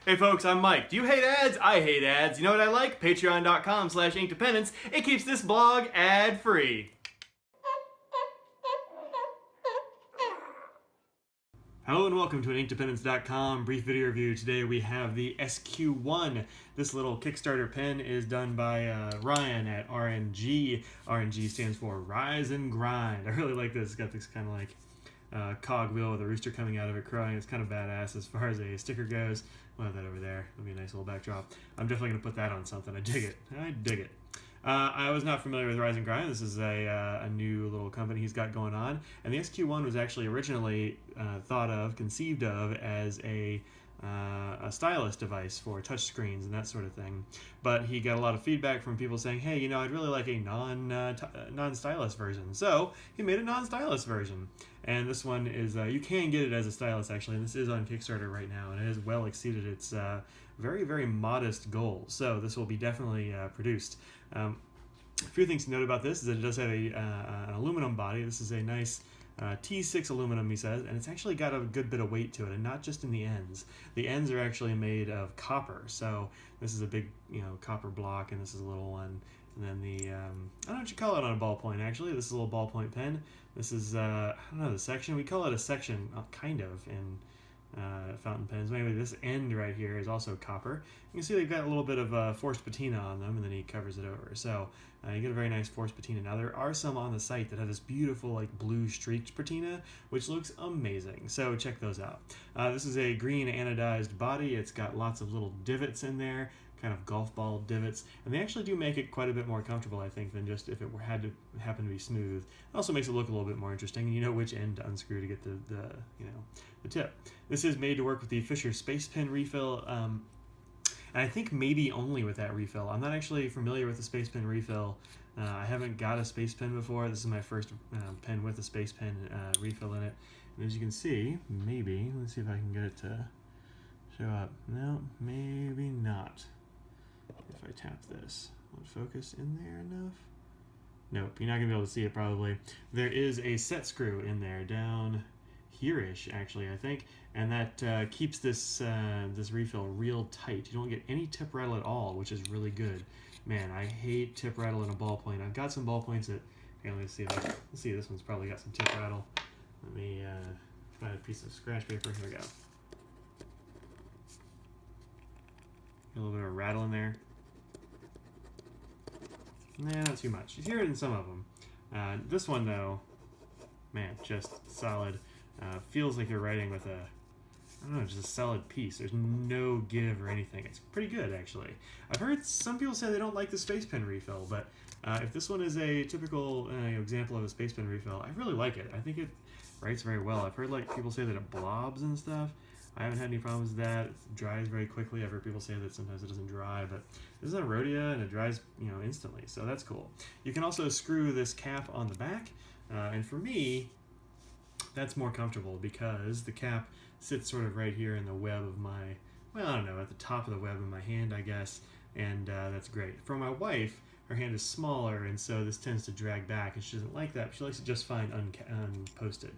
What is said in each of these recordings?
Hey folks, I'm Mike. Do you hate ads? I hate ads. You know what I like? Patreon.com/Inkdependence. It keeps this blog ad-free. Hello and welcome to an Inkdependence.com brief video review. Today we have the SQ1. This little Kickstarter pen is done by Ryan at RNG. RNG stands for Riise-n-Grind. I really like this. It's got this kind of like cog wheel with a rooster coming out of it crowing. It's kind of badass as far as a sticker goes. We'll have that over there. It'll be a nice little backdrop. I'm definitely going to put that on something. I dig it. I dig it. I was not familiar with riise-n-grind. This is a new little company he's got going on. And the SQ1 was actually originally conceived of as a stylus device for touchscreens and that sort of thing. But he got a lot of feedback from people saying, hey, you know, I'd really like a non-stylus version. So he made a non-stylus version. And this one is, you can get it as a stylus actually, and this is on Kickstarter right now, and it has well exceeded its very, very modest goal. So this will be definitely produced. A few things to note about this is that it does have an aluminum body. This is a nice T6 aluminum, he says, and it's actually got a good bit of weight to it, and not just in the ends. The ends are actually made of copper, so this is a big, copper block, and this is a little one. And then the, I don't know what you call it on a ballpoint, actually. This is a little ballpoint pen. This is, I don't know, the section. We call it a section, kind of, in fountain pens. Maybe this end right here is also copper. You can see they've got a little bit of forced patina on them, and then he covers it over. So you get a very nice forced patina. Now there are some on the site that have this beautiful like blue streaked patina, which looks amazing. So check those out. This is a green anodized body. It's got lots of little divots in there, kind of golf ball divots, and they actually do make it quite a bit more comfortable, I think, than just if it had to happen to be smooth. It also makes it look a little bit more interesting, and you know which end to unscrew to get the tip. This is made to work with the Fisher Space Pen refill, and I think maybe only with that refill. I'm not actually familiar with the Space Pen refill. I haven't got a Space Pen before. This is my first pen with a Space Pen refill in it, and as you can see, maybe, let's see if I can get it to show up. No, maybe not. If I tap this, will it focus in there enough? Nope, you're not going to be able to see it probably. There is a set screw in there down here-ish, actually, I think, and that keeps this this refill real tight. You don't get any tip rattle at all, which is really good. Man, I hate tip rattle in a ballpoint. I've got some ballpoints that, let's see, this one's probably got some tip rattle. Let me find a piece of scratch paper. Here we go. A little bit of rattle in there. Nah, not too much. You hear it in some of them. This one, though, man, just solid. Feels like you're writing with I don't know, just a solid piece. There's no give or anything. It's pretty good, actually. I've heard some people say they don't like the Space Pen refill, but if this one is a typical example of a Space Pen refill, I really like it. I think it writes very well. I've heard like people say that it blobs and stuff. I haven't had any problems with that. It dries very quickly. I've heard people say that sometimes it doesn't dry, but this is a Rhodia and it dries, instantly. So that's cool. You can also screw this cap on the back, and for me, that's more comfortable because the cap sits sort of right here in the web of my, well, I don't know, at the top of the web of my hand, I guess, and that's great. For my wife, her hand is smaller, and so this tends to drag back, and she doesn't like that. She likes it just fine unposted.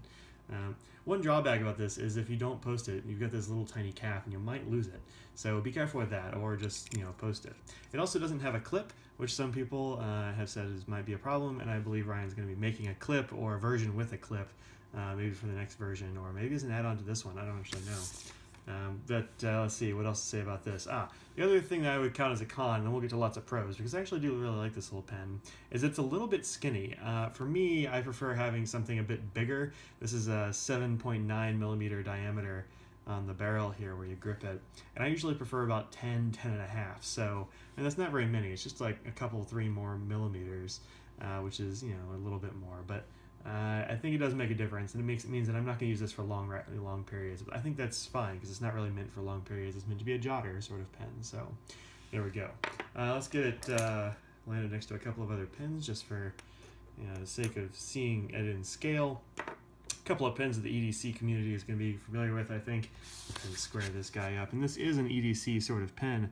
One drawback about this is if you don't post it, you've got this little tiny cap and you might lose it. So be careful with that, or just post it. It also doesn't have a clip, which some people have said might be a problem, and I believe Ryan's going to be making a clip or a version with a clip, maybe for the next version, or maybe as an add-on to this one. I don't actually know. Let's see, what else to say about this? The other thing that I would count as a con, and we'll get to lots of pros, because I actually do really like this little pen, is it's a little bit skinny. For me, I prefer having something a bit bigger. This is a 7.9 millimeter diameter on the barrel here where you grip it, and I usually prefer about 10 and a half, so, and that's not very many. It's just like a couple, 3 more millimeters, which is, a little bit more, but I think it does make a difference, and it means that I'm not going to use this for long periods. But I think that's fine because it's not really meant for long periods. It's meant to be a jotter sort of pen. So there we go. Let's get it landed next to a couple of other pens just for the sake of seeing it in scale. A couple of pens that the EDC community is going to be familiar with, I think. Let's square this guy up. And this is an EDC sort of pen.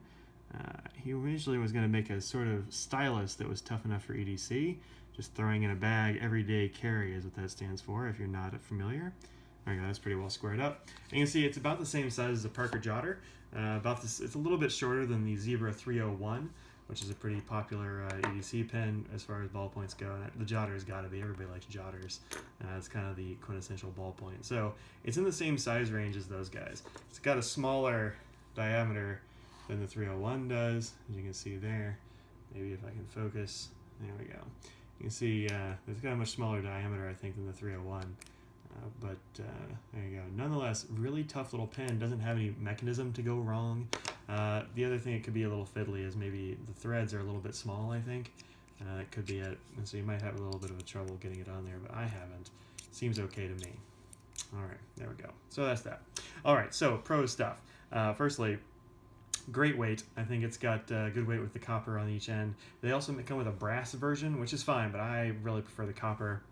He originally was going to make a sort of stylus that was tough enough for EDC. Just throwing in a bag, everyday carry is what that stands for, if you're not familiar. There you go, that's pretty well squared up. And you can see it's about the same size as a Parker Jotter. About this, it's a little bit shorter than the Zebra 301, which is a pretty popular EDC pen as far as ballpoints go. And the jotter's got to be. Everybody likes jotters. It's kind of the quintessential ballpoint. So it's in the same size range as those guys. It's got a smaller diameter than the 301 does, as you can see there. Maybe if I can focus. There we go. You can see it's got a much smaller diameter, I think, than the 301. But there you go. Nonetheless, really tough little pen. Doesn't have any mechanism to go wrong. The other thing it could be a little fiddly is maybe the threads are a little bit small, I think. That could be it. And so you might have a little bit of a trouble getting it on there, but I haven't. Seems okay to me. All right, there we go. So that's that. All right, so pro stuff. Firstly, great weight. I think it's got good weight with the copper on each end. They also come with a brass version, which is fine, but I really prefer the copper.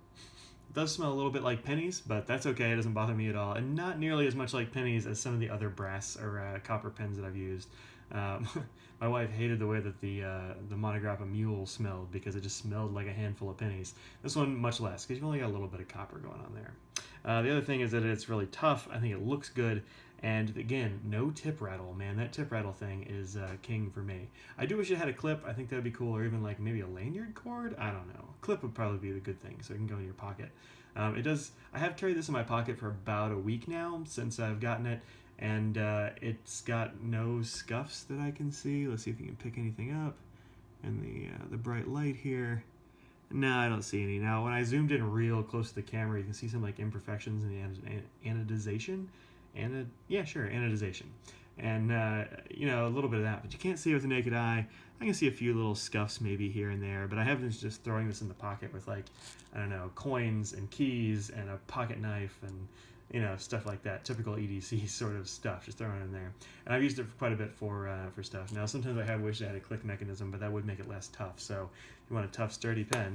It does smell a little bit like pennies, but that's okay. It doesn't bother me at all, and not nearly as much like pennies as some of the other brass or copper pens that I've used. My wife hated the way that the Monograppa Mule smelled because it just smelled like a handful of pennies. This one much less because you've only got a little bit of copper going on there. The other thing is that it's really tough. I think it looks good. And again, no tip rattle, man. That tip rattle thing is king for me. I do wish it had a clip. I think that would be cool, or even like maybe a lanyard cord. I don't know. Clip would probably be the good thing, so it can go in your pocket. It does. I have carried this in my pocket for about a week now since I've gotten it, and it's got no scuffs that I can see. Let's see if you can pick anything up. And the bright light here. No, I don't see any. Now, when I zoomed in real close to the camera, you can see some like imperfections in the anodization. Anodization. And, you know, a little bit of that, but you can't see it with the naked eye. I can see a few little scuffs maybe here and there, but I have been just throwing this in the pocket with, like, I don't know, coins and keys and a pocket knife and, you know, stuff like that. Typical EDC sort of stuff, just throwing it in there. And I've used it for quite a bit for stuff. Now, sometimes I have wished I had a click mechanism, but that would make it less tough. So if you want a tough, sturdy pen,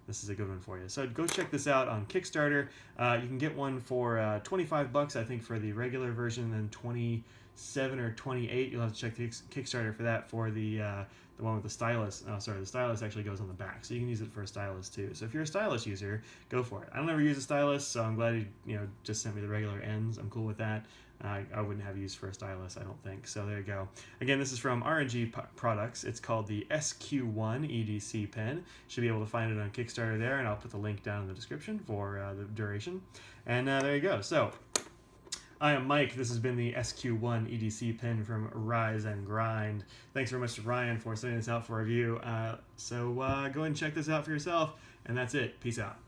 this is a good one for you. So go check this out on Kickstarter. You can get one for 25 bucks, I think, for the regular version, and then 27 or 28. You'll have to check the Kickstarter for that for the one with the stylus. Oh, sorry, the stylus actually goes on the back, so you can use it for a stylus too. So if you're a stylus user, go for it. I don't ever use a stylus, so I'm glad you just sent me the regular ends. I'm cool with that. I wouldn't have use for a stylus, I don't think. So there you go. Again, this is from RNG Products. It's called the SQ1 EDC pen. Should be able to find it on Kickstarter there, and I'll put the link down in the description for the duration. And there you go. So I am Mike. This has been the SQ1 EDC pen from Riise-n-Grind. Thanks very much to Ryan for sending this out for review. So go ahead and check this out for yourself. And that's it. Peace out.